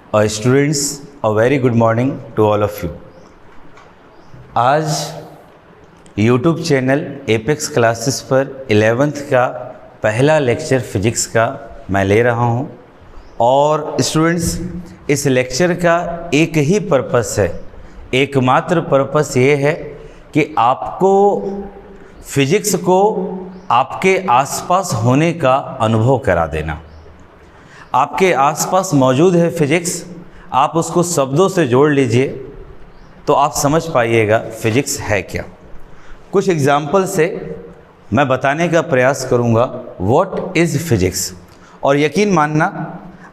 Students, a very good morning to all of you. आज YouTube channel apex classes पर 11th का पहला lecture physics का मैं ले रहा हूँ और स्टूडेंट्स इस लेक्चर का एक ही पर्पस है, एकमात्र पर्पस ये है कि आपको फिजिक्स को आपके आसपास होने का अनुभव करा देना। आपके आसपास मौजूद है फिजिक्स, आप उसको शब्दों से जोड़ लीजिए तो आप समझ पाइएगा फिजिक्स है क्या। कुछ एग्जाम्पल से मैं बताने का प्रयास करूंगा व्हाट इज़ फिजिक्स। और यकीन मानना,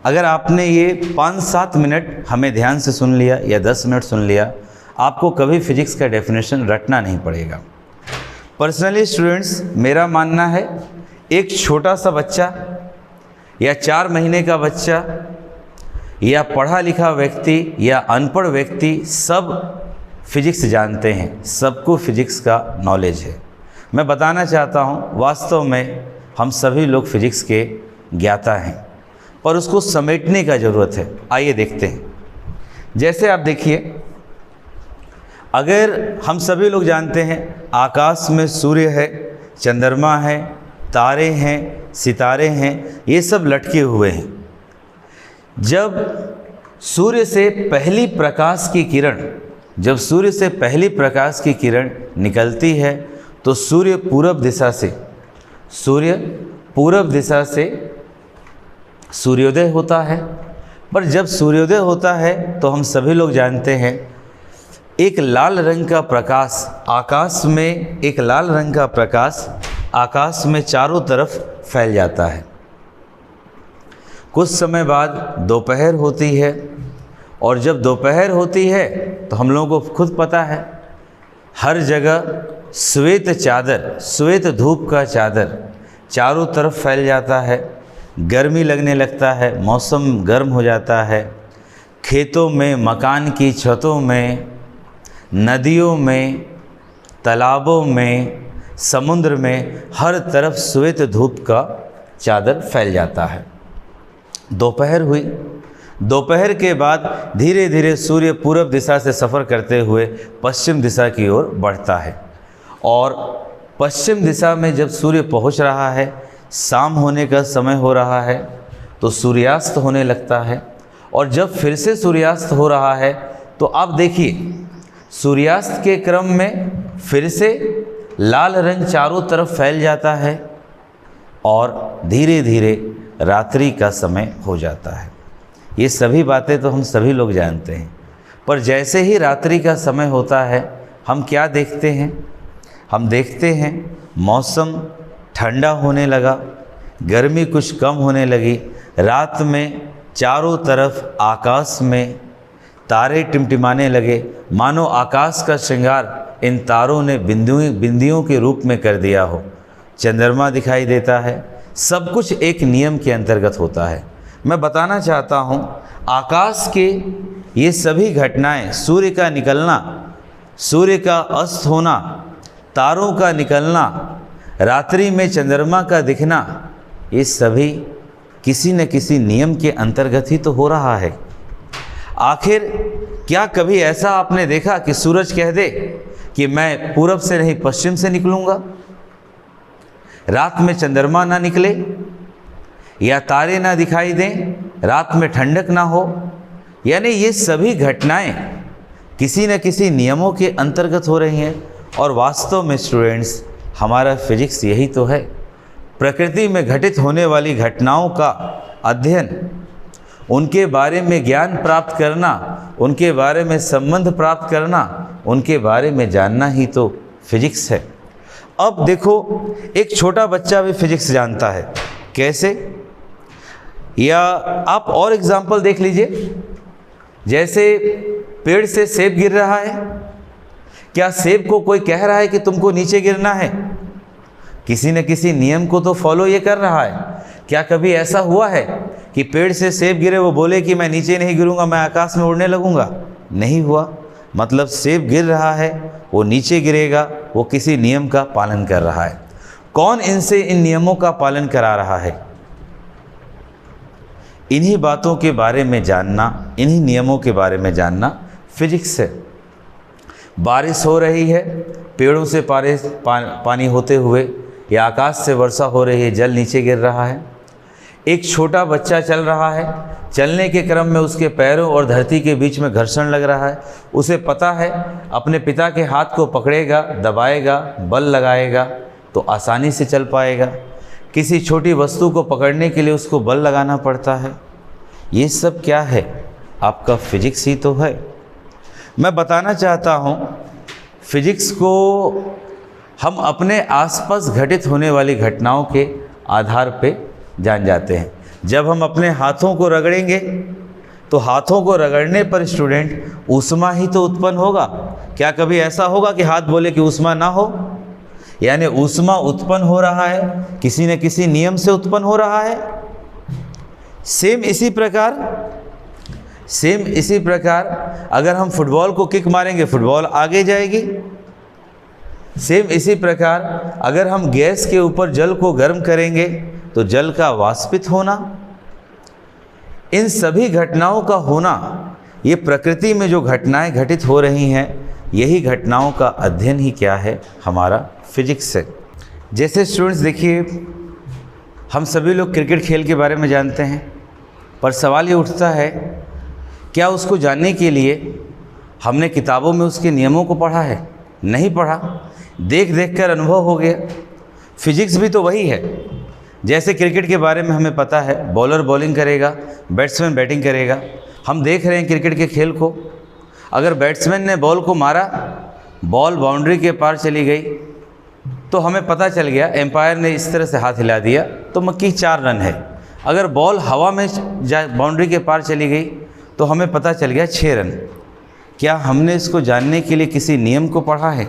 अगर आपने ये 5-7 मिनट हमें ध्यान से सुन लिया या 10 मिनट सुन लिया, आपको कभी फिजिक्स का डेफिनेशन रटना नहीं पड़ेगा। पर्सनली स्टूडेंट्स, मेरा मानना है एक छोटा सा बच्चा या 4 महीने का बच्चा या पढ़ा लिखा व्यक्ति या अनपढ़ व्यक्ति सब फिजिक्स जानते हैं, सबको फिजिक्स का नॉलेज है। मैं बताना चाहता हूँ वास्तव में हम सभी लोग फिजिक्स के ज्ञाता हैं, पर उसको समेटने का ज़रूरत है। आइए देखते हैं। जैसे आप देखिए, अगर हम सभी लोग जानते हैं आकाश में सूर्य है, चंद्रमा है, तारे हैं, सितारे हैं, ये सब लटके हुए हैं। जब सूर्य से पहली प्रकाश की किरण निकलती है तो सूर्य पूरब दिशा से सूर्योदय होता है। पर जब सूर्योदय होता है तो हम सभी लोग जानते हैं एक लाल रंग का प्रकाश आकाश में चारों तरफ फैल जाता है। कुछ समय बाद दोपहर होती है और जब दोपहर होती है तो हम लोगों को खुद पता है हर जगह श्वेत धूप का चादर चारों तरफ फैल जाता है। गर्मी लगने लगता है, मौसम गर्म हो जाता है। खेतों में, मकान की छतों में, नदियों में, तालाबों में, समुद्र में हर तरफ श्वेत धूप का चादर फैल जाता है। दोपहर हुई, दोपहर के बाद धीरे धीरे सूर्य पूरब दिशा से सफ़र करते हुए पश्चिम दिशा की ओर बढ़ता है और पश्चिम दिशा में जब सूर्य पहुंच रहा है, शाम होने का समय हो रहा है, तो सूर्यास्त होने लगता है। और जब फिर से सूर्यास्त हो रहा है तो आप देखिए सूर्यास्त के क्रम में फिर से लाल रंग चारों तरफ फैल जाता है और धीरे धीरे रात्रि का समय हो जाता है। ये सभी बातें तो हम सभी लोग जानते हैं, पर जैसे ही रात्रि का समय होता है हम क्या देखते हैं? हम देखते हैं मौसम ठंडा होने लगा, गर्मी कुछ कम होने लगी। रात में चारों तरफ आकाश में तारे टिमटिमाने लगे, मानो आकाश का श्रृंगार इन तारों ने बिंदियों के रूप में कर दिया हो। चंद्रमा दिखाई देता है। सब कुछ एक नियम के अंतर्गत होता है। मैं बताना चाहता हूँ आकाश के ये सभी घटनाएं, सूर्य का निकलना, सूर्य का अस्त होना, तारों का निकलना, रात्रि में चंद्रमा का दिखना, ये सभी किसी न किसी नियम के अंतर्गत ही तो हो रहा है। आखिर क्या कभी ऐसा आपने देखा कि सूरज कह दे कि मैं पूरब से नहीं पश्चिम से निकलूंगा? रात में चंद्रमा ना निकले या तारे ना दिखाई दें, रात में ठंडक ना हो? यानी ये सभी घटनाएं किसी न किसी नियमों के अंतर्गत हो रही हैं। और वास्तव में स्टूडेंट्स, हमारा फिजिक्स यही तो है। प्रकृति में घटित होने वाली घटनाओं का अध्ययन, उनके बारे में ज्ञान प्राप्त करना, उनके बारे में संबंध प्राप्त करना, उनके बारे में जानना ही तो फिजिक्स है। अब देखो, एक छोटा बच्चा भी फिजिक्स जानता है। कैसे? या आप और एग्जाम्पल देख लीजिए। जैसे पेड़ से सेब गिर रहा है, क्या सेब को कोई कह रहा है कि तुमको नीचे गिरना है? किसी न किसी नियम को तो फॉलो ये कर रहा है। क्या कभी ऐसा हुआ है कि पेड़ से सेब गिरे, वो बोले कि मैं नीचे नहीं गिरूंगा, मैं आकाश में उड़ने लगूंगा? नहीं हुआ। मतलब सेब गिर रहा है, वो नीचे गिरेगा, वो किसी नियम का पालन कर रहा है। कौन इनसे इन नियमों का पालन करा रहा है? इन्हीं बातों के बारे में जानना, इन्हीं नियमों के बारे में जानना फिजिक्स है। बारिश हो रही है, पेड़ों से पानी होते हुए, या आकाश से वर्षा हो रही है, जल नीचे गिर रहा है। एक छोटा बच्चा चल रहा है, चलने के क्रम में उसके पैरों और धरती के बीच में घर्षण लग रहा है। उसे पता है अपने पिता के हाथ को पकड़ेगा, दबाएगा, बल लगाएगा तो आसानी से चल पाएगा। किसी छोटी वस्तु को पकड़ने के लिए उसको बल लगाना पड़ता है। ये सब क्या है? आपका फिजिक्स ही तो है। मैं बताना चाहता हूँ, फिजिक्स को हम अपने आसपास घटित होने वाली घटनाओं के आधार पे जान जाते हैं। जब हम अपने हाथों को रगड़ेंगे तो हाथों को रगड़ने पर स्टूडेंट ऊष्मा ही तो उत्पन्न होगा। क्या कभी ऐसा होगा कि हाथ बोले कि ऊष्मा ना हो? यानी ऊष्मा उत्पन्न हो रहा है, किसी न किसी नियम से उत्पन्न हो रहा है। सेम इसी प्रकार अगर हम फुटबॉल को किक मारेंगे, फुटबॉल आगे जाएगी। सेम इसी प्रकार अगर हम गैस के ऊपर जल को गर्म करेंगे तो जल का वाष्पित होना, इन सभी घटनाओं का होना, ये प्रकृति में जो घटनाएं घटित हो रही हैं, यही घटनाओं का अध्ययन ही क्या है? हमारा फिजिक्स है। जैसे स्टूडेंट्स देखिए, हम सभी लोग क्रिकेट खेल के बारे में जानते हैं, पर सवाल ये उठता है, क्या उसको जानने के लिए हमने किताबों में उसके नियमों को पढ़ा है? नहीं पढ़ा, देख देख कर अनुभव हो गया। फिजिक्स भी तो वही है। जैसे क्रिकेट के बारे में हमें पता है, बॉलर बॉलिंग करेगा, बैट्समैन बैटिंग करेगा। हम देख रहे हैं क्रिकेट के खेल को। अगर बैट्समैन ने बॉल को मारा, बॉल बाउंड्री के पार चली गई, तो हमें पता चल गया, एम्पायर ने इस तरह से हाथ हिला दिया तो मक्की 4 रन है। अगर बॉल हवा में बाउंड्री के पार चली गई तो हमें पता चल गया 6 रन। क्या हमने इसको जानने के लिए किसी नियम को पढ़ा है?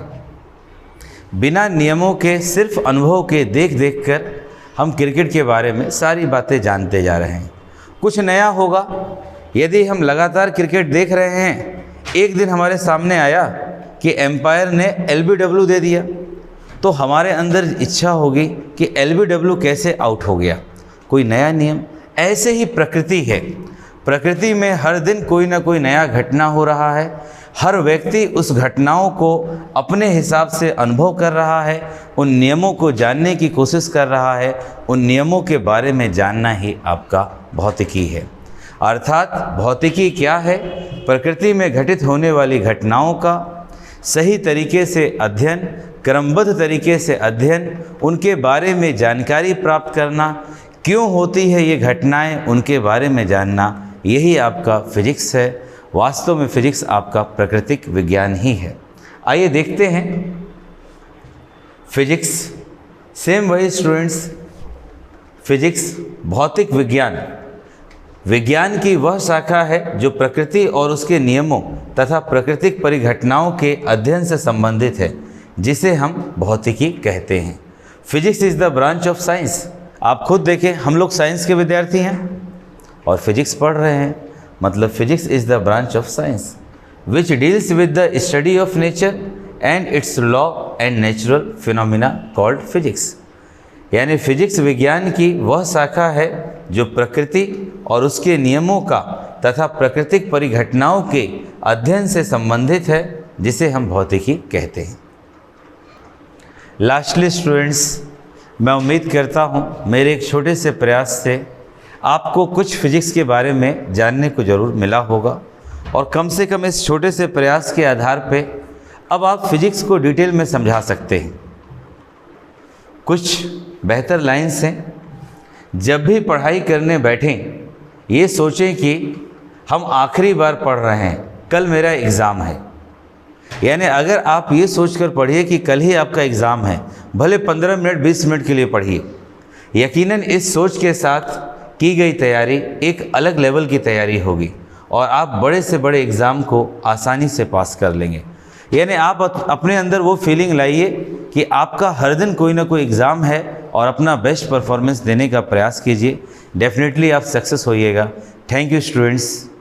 बिना नियमों के, सिर्फ अनुभव के, देख देख कर हम क्रिकेट के बारे में सारी बातें जानते जा रहे हैं। कुछ नया होगा। यदि हम लगातार क्रिकेट देख रहे हैं, एक दिन हमारे सामने आया कि एम्पायर ने LBW दे दिया, तो हमारे अंदर इच्छा होगी कि LBW कैसे आउट हो गया, कोई नया नियम। ऐसे ही प्रकृति है। प्रकृति में हर दिन कोई ना कोई नया घटना हो रहा है। हर व्यक्ति उस घटनाओं को अपने हिसाब से अनुभव कर रहा है, उन नियमों को जानने की कोशिश कर रहा है। उन नियमों के बारे में जानना ही आपका भौतिकी है। अर्थात भौतिकी क्या है? प्रकृति में घटित होने वाली घटनाओं का सही तरीके से अध्ययन, क्रमबद्ध तरीके से अध्ययन, उनके बारे में जानकारी प्राप्त करना, क्यों होती है ये घटनाएं, उनके बारे में जानना, यही आपका फिजिक्स है। वास्तव में फिजिक्स आपका प्राकृतिक विज्ञान ही है। आइए देखते हैं फिजिक्स। सेम वही स्टूडेंट्स, फिजिक्स भौतिक विज्ञान, विज्ञान की वह शाखा है जो प्रकृति और उसके नियमों तथा प्राकृतिक परिघटनाओं के अध्ययन से संबंधित है, जिसे हम भौतिकी कहते हैं। Physics is the branch of science. आप खुद देखें, हम लोग साइंस के विद्यार्थी हैं और फिजिक्स पढ़ रहे हैं, मतलब physics is the branch of science which deals with the study of nature and it's law and natural phenomena called physics. यानी फिजिक्स विज्ञान की वह शाखा है जो प्रकृति और उसके नियमों का तथा प्राकृतिक परिघटनाओं के अध्ययन से संबंधित है, जिसे हम भौतिकी कहते हैं। लास्टली स्टूडेंट्स, मैं उम्मीद करता हूँ मेरे एक छोटे से प्रयास से आपको कुछ फिजिक्स के बारे में जानने को ज़रूर मिला होगा, और कम से कम इस छोटे से प्रयास के आधार पे अब आप फिजिक्स को डिटेल में समझा सकते हैं। कुछ बेहतर लाइन्स हैं। जब भी पढ़ाई करने बैठें, ये सोचें कि हम आखिरी बार पढ़ रहे हैं, कल मेरा एग्ज़ाम है। यानी अगर आप ये सोचकर पढ़िए कि कल ही आपका एग्ज़ाम है, भले 15 मिनट 20 मिनट के लिए पढ़िए, यकीनन इस सोच के साथ की गई तैयारी एक अलग लेवल की तैयारी होगी और आप बड़े से बड़े एग्ज़ाम को आसानी से पास कर लेंगे। यानी आप अपने अंदर वो फीलिंग लाइए कि आपका हर दिन कोई ना कोई एग्ज़ाम है और अपना बेस्ट परफॉर्मेंस देने का प्रयास कीजिए। डेफिनेटली आप सक्सेस होइएगा। Thank you students.